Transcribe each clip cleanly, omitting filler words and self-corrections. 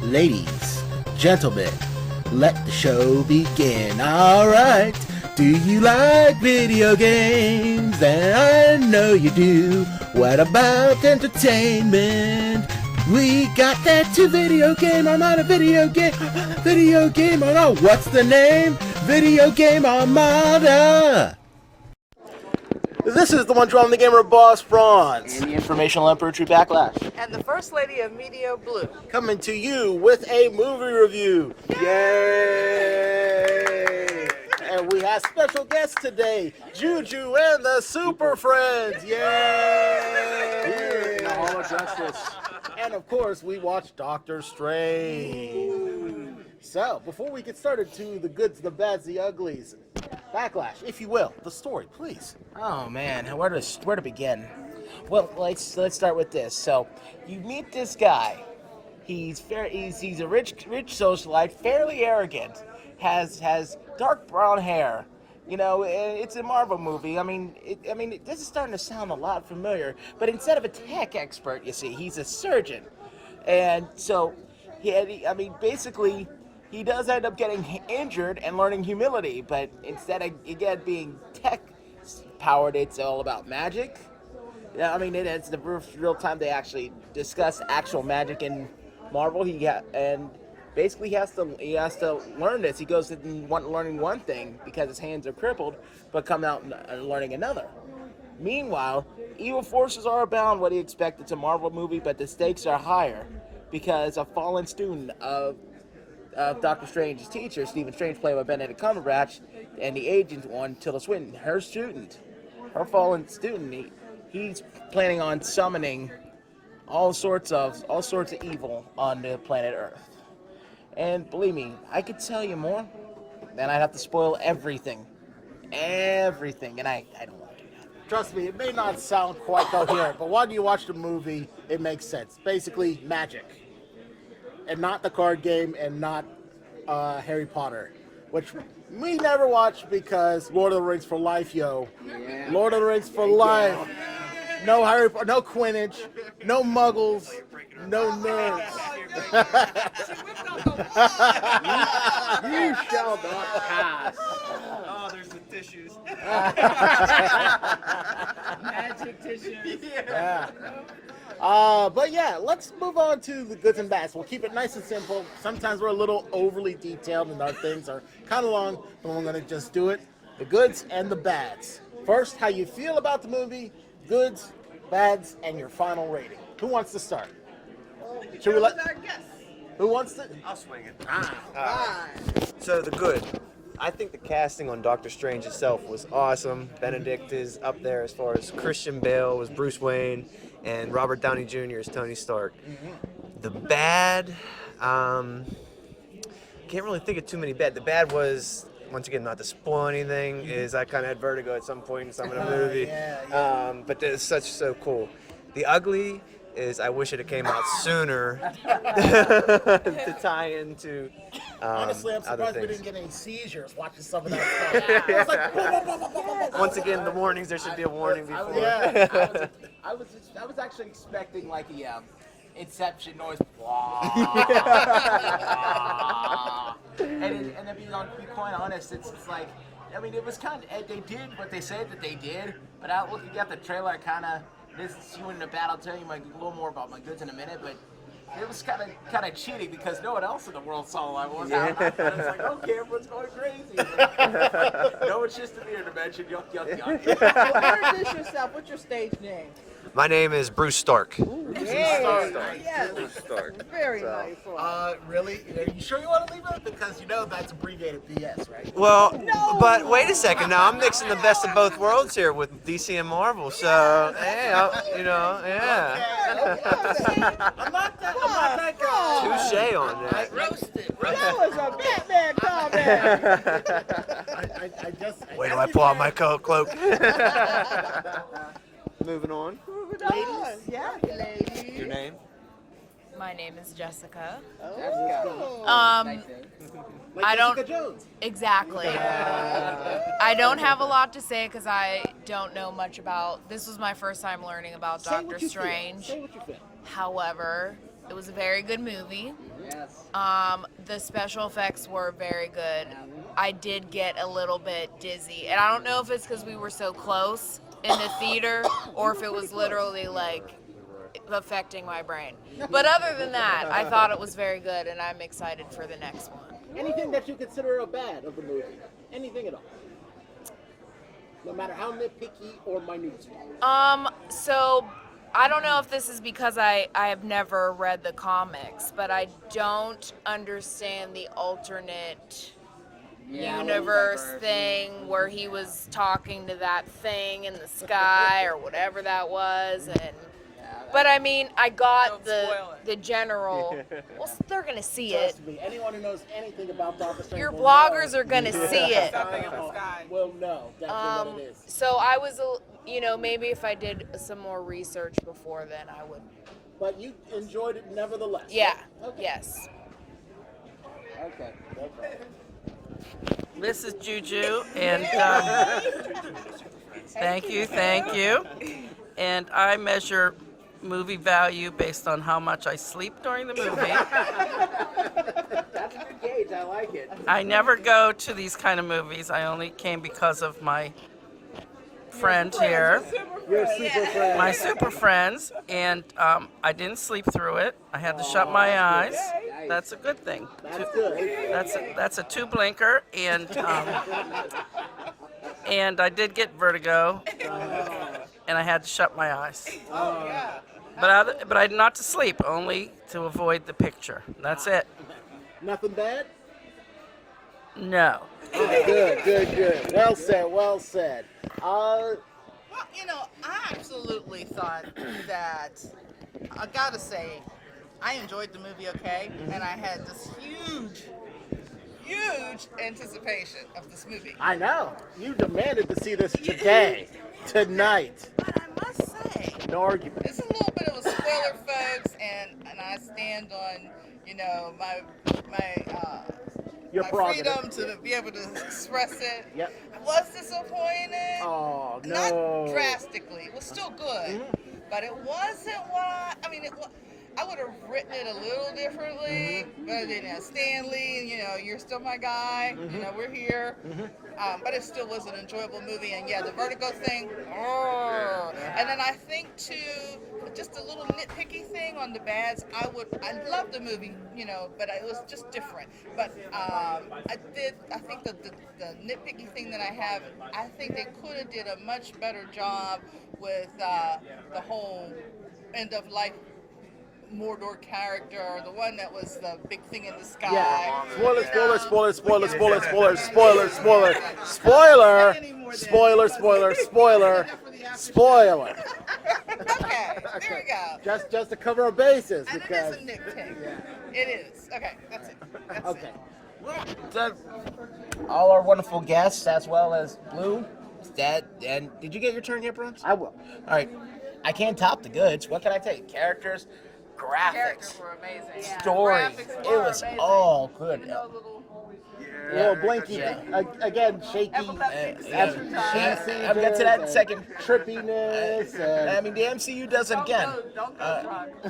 Ladies, gentlemen, let the show begin. Alright, do you like video games? And I know you do. What about entertainment? We got that to video game. I'm on a video game. Video game. Oh no, what's the name? Video game Armada. This is the one drawing the gamer Boss Bronze. And the informational Emperor True Backlash. And the First Lady of Media Blue. Coming to you with a movie review. Yay! And we have special guests today, Juju and the Superfriends. Yay! In the Hall of Justice. And of course, we watched Doctor Strange. So, before we get started to the goods, the bads, the uglies, Backlash, if you will, the story, please. Oh man, where to begin? Well, let's start with this. So, you meet this guy. He's a rich socialite, fairly arrogant, has dark brown hair. You know, it's a Marvel movie. I mean, this is starting to sound a lot familiar. But instead of a tech expert, you see, he's a surgeon, and so basically, he does end up getting injured and learning humility. But instead of again being tech powered, it's all about magic. Yeah, I mean, it's the real time they actually discuss actual magic in Marvel. He has to learn this. He goes in learning one thing because his hands are crippled, but come out learning another. Meanwhile, evil forces are abound. What do you expect? It's a Marvel movie, but the stakes are higher because a fallen student of Doctor Strange's teacher, Stephen Strange, played by Benedict Cumberbatch, and the agent one, Tilda Swinton, her fallen student, he's planning on summoning all sorts of evil on the planet Earth. And believe me, I could tell you more, then I'd have to spoil everything, and I don't want to do that. Trust me, it may not sound quite coherent, but when you watch the movie, it makes sense. Basically, magic. And not the card game, and not Harry Potter, which we never watched because Lord of the Rings for life, yo. Yeah. Lord of the Rings for life. No Harry Potter, no Quidditch, no Muggles, no nerds. You shall not pass. Oh, there's the tissues. Magic tissues. Yeah. But yeah, let's move on to the goods and bads. We'll keep it nice and simple. Sometimes we're a little overly detailed and our things are kind of long, but we're going to just do it. The goods and the bads. First, how you feel about the movie, goods, bads, and your final rating. Who wants to start? Should we let... Who wants to... I'll swing it. So the good. I think the casting on Doctor Strange itself was awesome. Benedict is up there as far as Christian Bale was Bruce Wayne, and Robert Downey Jr. is Tony Stark. The bad, can't really think of too many bad. The bad was, once again, not to spoil anything, is I kind of had vertigo at some point in some of the movie. But it's so cool. The ugly is I wish it had came out sooner to tie into Honestly, I'm other surprised we things. didn't get any seizures watching some of that stuff. It was like, Once again, the warnings, there should be a warning before. I was actually expecting like a Inception noise. and to be quite honest, it's like, I mean, it was kind of, they did what they said that they did, but out looking at the trailer, this is you in the battle. I'll tell you a little more about my goods in a minute, but it was kind of cheating because no one else in the world saw I was out. I was like, okay, everyone's going crazy. No, it's just a mirror dimension. Yuck, yuck, yuck. Introduce yourself. What's your stage name? My name is Bruce Stark. Yes. Stark. Very nice one. Really? Are you sure you want to leave it? Because you know that's abbreviated BS, right? Well, but wait a second. Now I'm mixing the best of both worlds here with DC and Marvel. So, hey, yeah. I'm not that guy. Touche on that. That was a Batman comment. Wait till I pull out my cloak. Moving on. Ladies. Yeah, ladies. Your name? My name is Jessica. Oh. I don't Jessica Jones. exactly. I don't have a lot to say because I don't know much about. This was my first time learning about Say Doctor what you feel. Strange. Say what you feel. However, It was a very good movie. Yes. The special effects were very good. I did get a little bit dizzy, and I don't know if it's because we were so close in the theater or if it was literally like affecting my brain. But other than that, I thought it was very good, and I'm excited for the next one. Anything that you consider a bad of the movie? Anything at all? No matter how nitpicky or minute. So I don't know if this is because I have never read the comics, but I don't understand the alternate universe thing where he was talking to that thing in the sky or whatever that was, and but I mean I got the general. Well, they're gonna see it. Trust me, anyone who knows anything about Doctor Strange Your will bloggers know. are gonna see it. Will know definitely what it is. So I was, maybe if I did some more research before then, I would. But you enjoyed it nevertheless. Yeah. Okay. Yes. Okay. No problem. This is Juju, and thank you. And I measure movie value based on how much I sleep during the movie. That's a good gauge. I like it. I never go to these kind of movies. I only came because of my friend here, You're a super friend. my super friends, and I didn't sleep through it. I had to shut my eyes. That's a good thing. That's good. That's a two-blinker, and I did get vertigo, and I had to shut my eyes. But I not to sleep, only to avoid the picture. That's it. Nothing bad? No. Oh, good. Well said. Well, I absolutely thought that, I gotta say, I enjoyed the movie, okay? And I had this huge anticipation of this movie. I know. You demanded to see this today, tonight. But I must say, No argument. it's a little bit of a spoiler, folks, and I stand on, Your my prerogative. freedom to be able to express it. Yep. I was disappointed. Oh, no. Not drastically. It was still good, but it wasn't what I would have written it a little differently, but I didn't have Stanley. You're still my guy. We're here. But it still was an enjoyable movie. And yeah, the vertigo thing. And then I think too, just a little nitpicky thing on the bads. I love the movie, but it was just different. But I think that the nitpicky thing that I think they could have did a much better job with the whole end of life Mordor character, the one that was the big thing in the sky. Yeah. Spoiler. Okay, there we go. Just to cover our bases. And Because, it is a nitpick. It is. Okay, that's it. That's okay. it. All our wonderful guests, as well as Blue, Dad, and did you get your turn yet, Bruns? I will. All right. I can't top the goods. What can I tell you? Characters, graphics, Characters were amazing. story. Graphics It were was amazing. all good. Little blinky. Yeah. Again, shaky. I'll get cheesiness to that in a and second. Trippiness. I mean, the MCU does it again,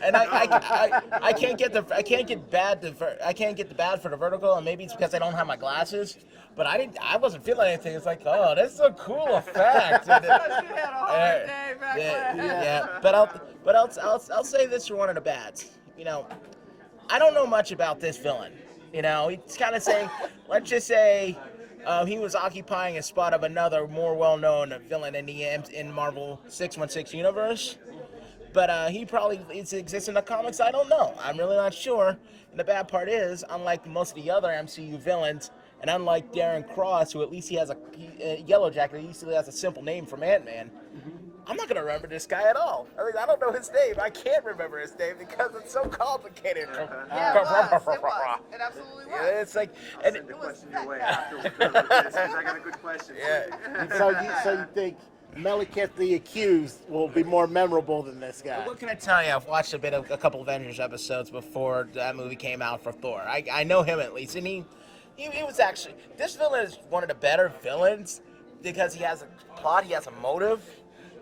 and I can't get the bad for the vertical, and maybe it's because I don't have my glasses. But I wasn't feeling anything. It's like, oh, this is a cool effect. But I'll say this for one of the bads. I don't know much about this villain. He's kind of saying, let's just say, he was occupying a spot of another more well-known villain in Marvel 616 universe. But he probably exists in the comics. I don't know. I'm really not sure. And the bad part is, unlike most of the other MCU villains, and unlike Darren Cross, who at least he has a Yellow Jacket, he usually has a simple name from Ant-Man. I'm not gonna remember this guy at all. I mean, I don't know his name. I can't remember his name because it's so complicated. Yeah, it was. It absolutely was. It's like, and Send the question your way afterwards. Because I got a good question. yeah. So you think Melekith the Accused will be more memorable than this guy? What can I tell you? I've watched a couple Avengers episodes before that movie came out for Thor. I know him at least, and he was actually, this villain is one of the better villains because he has a plot, he has a motive.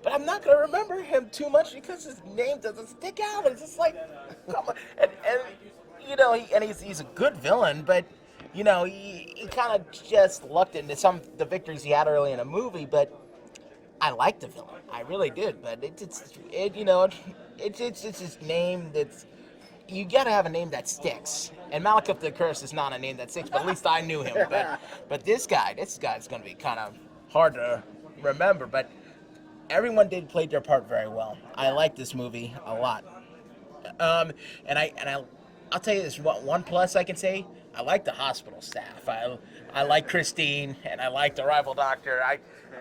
but I'm not gonna remember him too much because his name doesn't stick out. It's just like, come on, and you know, he's a good villain, but you know, he kind of just lucked into the victories he had early in the movie, but. I liked the villain, I really did, but it's his name that's you gotta have a name that sticks. And Malekith the Curse is not a name that sticks, but at least I knew him. But this guy's gonna be kind of hard to remember. But everyone did play their part very well. I like this movie a lot. I'll tell you this: one plus I can say, I like the hospital staff. I like Christine, and I like the rival doctor.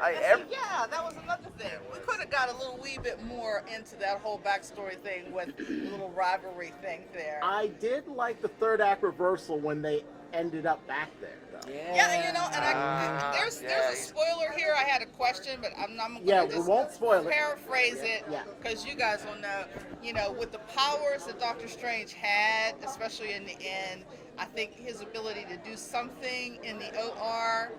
Yeah, that was another thing. We could have got a little wee bit more into that whole backstory thing with the little rivalry thing there. I did like the third act reversal when they ended up back there, though. Yeah, you know, and there's a spoiler here. I had a question, but I'm going Yeah, to we just won't spoil it. paraphrase it Yeah. because you guys will know. You know, with the powers that Doctor Strange had, especially in the end, I think his ability to do something in the OR.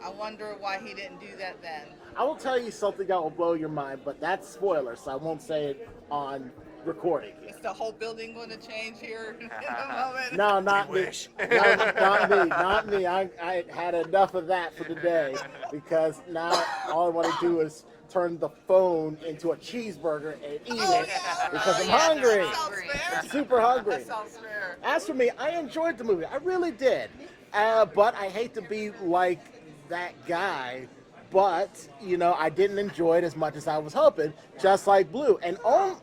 I wonder why he didn't do that then. I will tell you something that will blow your mind, but that's spoiler, so I won't say it on recording. Is the whole building going to change here in a moment? No, not me. No, not me. Not me. I had enough of that for today because now all I want to do is turn the phone into a cheeseburger and eat it because I'm hungry. That sounds fair. I'm super hungry. That sounds fair. As for me, I enjoyed the movie. I really did. But I hate to be like that guy, but you know, I didn't enjoy it as much as I was hoping, just like Blue, and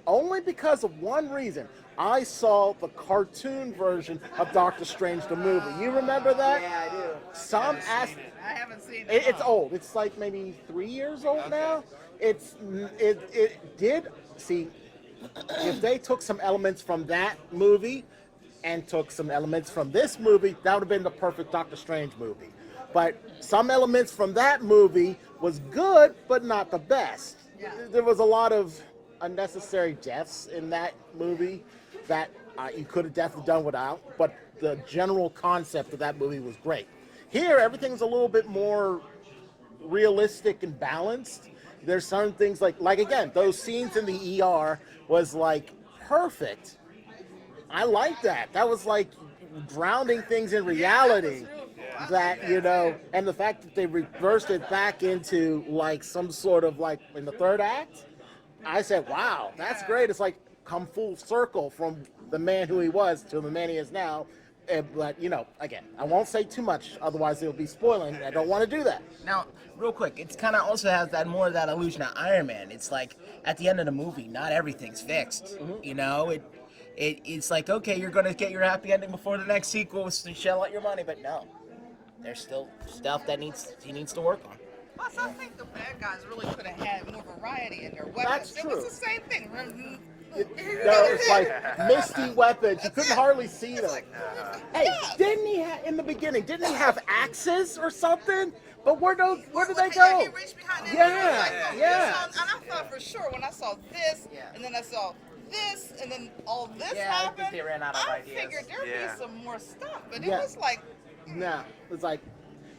only because of one reason. I saw the cartoon version of Doctor Strange the movie. You remember that? Yeah, I do. Some asked. I haven't seen it. It's old. It's like maybe 3 years old now. It did see if they took some elements from that movie and took some elements from this movie, that would have been the perfect Doctor Strange movie. But some elements from that movie was good, but not the best. Yeah. There was a lot of unnecessary deaths in that movie that you could have definitely done without, but the general concept of that movie was great. Here, everything's a little bit more realistic and balanced. There's some things like again, those scenes in the ER was like perfect. I like that. That was like grounding things in reality. That, you know, and the fact that they reversed it back into like some sort of like in the third act, I said, wow, that's great. It's like come full circle from the man who he was to the man he is now. But, you know, again, I won't say too much, otherwise it'll be spoiling. I don't want to do that. Now, real quick, it's kind of also has that more of that illusion of Iron Man. It's like at the end of the movie, not everything's fixed. You know, it's like, okay, you're gonna get your happy ending before the next sequel, so shell out your money, but no, there's still stuff that he needs to work on. Plus, I think the bad guys really could have had more variety in their weapons. That's It true. was the same thing. It's like misty weapons. You couldn't hardly see them. Hey, didn't he have in the beginning? Didn't he have axes or something? But where did they go? He reached behind Yeah, yeah. And I thought for sure when I saw this, and then I saw this, and then all this happened. I think they ran out of I ideas. figured there'd Yeah. be some more stuff, but Yeah. it was like, No, it's like,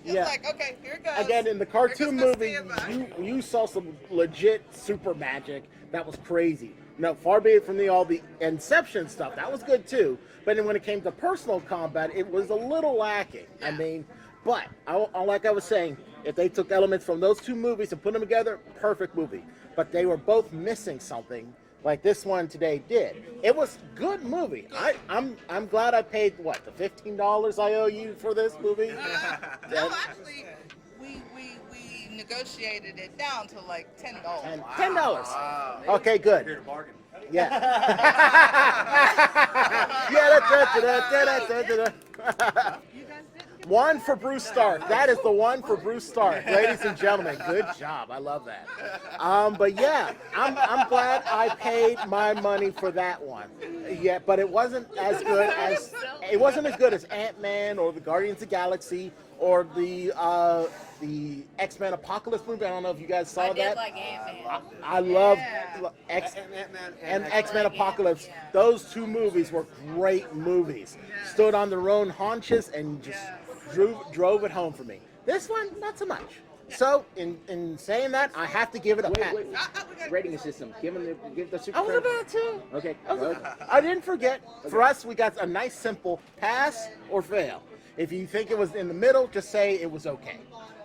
it's yeah. like okay, here it goes. Again, in the cartoon Here goes movie, the standby. you saw some legit super magic that was crazy. No, far be it from all the Inception stuff. That was good too. But then when it came to personal combat, it was a little lacking. I mean, but like I was saying, if they took elements from those two movies and put them together, perfect movie. But they were both missing something, like this one today did. It was good movie. I'm glad I paid what, the $15 I owe you for this movie. No, actually, we negotiated it down to like $10. And $10. Okay, good. Here to bargain. Yeah. Yeah. One for Bruce Stark. That is the one for Bruce Stark, ladies and gentlemen. Good job. I love that. But yeah, I'm glad I paid my money for that one. Yeah, but it wasn't as good as Ant-Man or the Guardians of the Galaxy or the X-Men Apocalypse movie. I don't know if you guys saw I that. did like Ant-Man. I love Ant-Man and X-Men Apocalypse. Those two movies were great movies. Stood on their own haunches and just drove it home for me. This one, not so much. So, in saying that, I have to give it a pass. Wait. Rating system. Give the super. I was about to. Okay. I didn't forget. For us, we got a nice simple pass or fail. If you think it was in the middle, just say it was okay.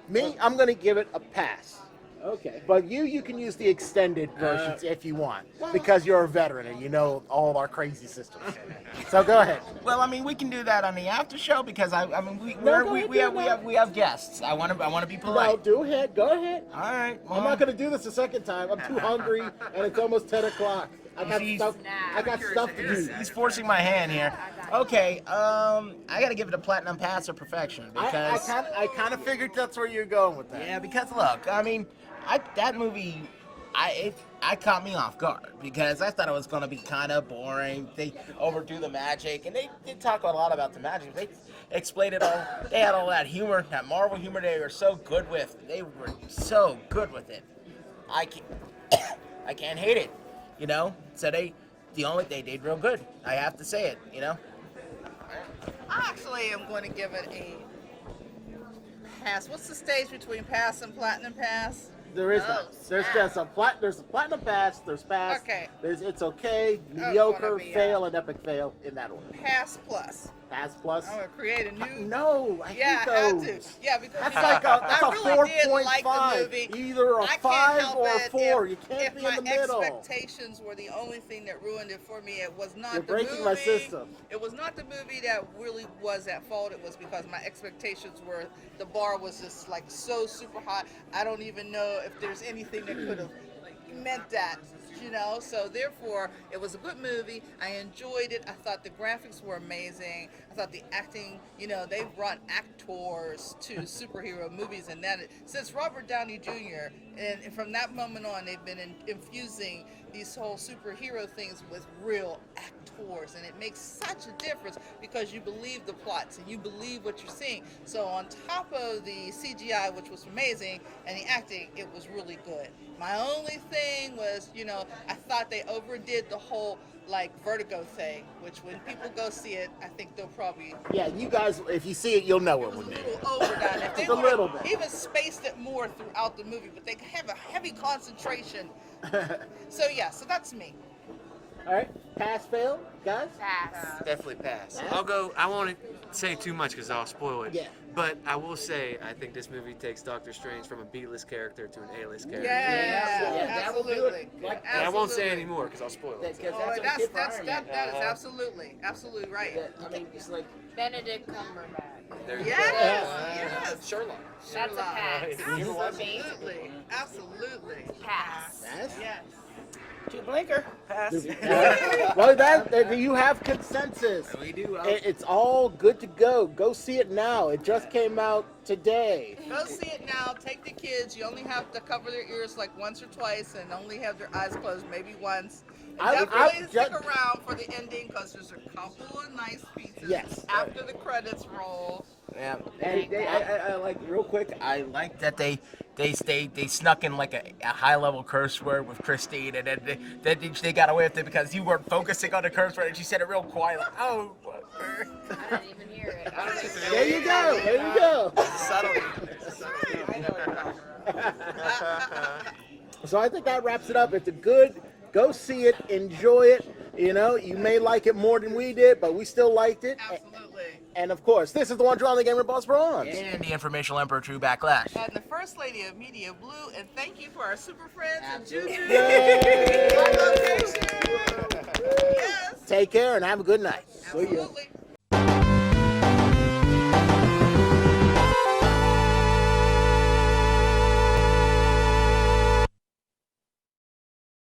Me, I'm going to give it a pass. Okay. But you can use the extended versions if you want, because you're a veteran and you know all our crazy systems. So go ahead. Well, I mean, we can do that on the after show because I mean, No, we have guests. I want to be No, polite. do ahead. Go ahead. All right. Well, I'm not going to do this a second time. I'm too hungry, and it's almost 10 o'clock. I got stuff to do. He's forcing my hand here. Okay. I got to give it a platinum pass or perfection because I kind of figured that's where you're going with that. yeah, because look, I mean, that movie. It caught me off guard because I thought it was going to be kind of boring. They overdo the magic, and they did talk a lot about the magic. They explained it all. They had all that humor, that Marvel humor they were so good with. They were so good with it. I can't hate it, you know. So they did real good. I have to say it, you know. I actually am going to give it a pass. What's the stage between pass and platinum pass? There is not. There's just there's a platinum pass. There's pass. Okay. There's it's okay, mediocre, be, fail, and epic fail in that order. Pass plus. Pass plus. I'm gonna create a new. No, I Yeah, hate I had those. to. Yeah, because That's you know, like that's I a really did like the 4.5. movie. Either a I can't 5 help or a it 4. if- You can't if be in the middle. my expectations were the only thing that ruined it for me. It was not You're the breaking movie. my system. It was not the movie that really was at fault. It was because my expectations were the bar was just like so super high. I don't even know if there's anything that could have meant that, you know. So therefore, it was a good movie. I enjoyed it. I thought the graphics were amazing. I thought the acting, you know, they brought actors to superhero movies, and that since Robert Downey Jr. and from that moment on, they've been infusing these whole superhero things with real actors, and it makes such a difference because you believe the plots and you believe what you're seeing. So on top of the CGI, which was amazing, and the acting, it was really good. My only thing was, you know, I thought they overdid the whole like Vertigo thing, which when people go see it, I think they'll probably. Yeah, you guys, if you see it, you'll know It it was a would be. little overdone. If they Just a would've little bit. even spaced it more throughout the movie, but they have a heavy concentration. So yeah, so that's me. All right, pass, fail, guys. Pass. Definitely pass. Pass? I'll go. I won't say too much because I'll spoil it. Yeah. But I will say I think this movie takes Doctor Strange from a B-list character to an A-list character. that will do it. Absolutely. Like, And I won't say Absolutely. any more because I'll spoil it. Because Oh, that's what he did for Iron Man. that is absolutely right. I mean, it's like Benedict Cumberbatch. There you Yes, go. yes. Sherlock. That's a pass. Absolutely, absolutely. Pass. Pass. Yes. Blinker. Pass. Well, that you have consensus. We do. It's all good to go. Go see it now. It just came out today. Go see it now. Take the kids. You only have to cover their ears like once or twice, and only have their eyes closed maybe once. And definitely stick around for the ending because there's a couple of nice pieces Yes. after the credits roll. Yeah, I like real quick. I like that they snuck in like a high level curse word with Christine, and then they got away with it because you weren't focusing on the curse word, and she said it real quiet. Like, oh. I didn't even hear it. There you go. There you go. So I think that wraps it up. It's a good. Go see it. Enjoy it. You know, you may like it more than we did, but we still liked it. Absolutely. And of course, this is the one drawing the Gamer Boss Bronze. And the Informational Emperor True Backlash. And the First Lady of Media Blue, and thank you for our super friends and Juju. Yay! On location. Yes. Take care and have a good night. Absolutely.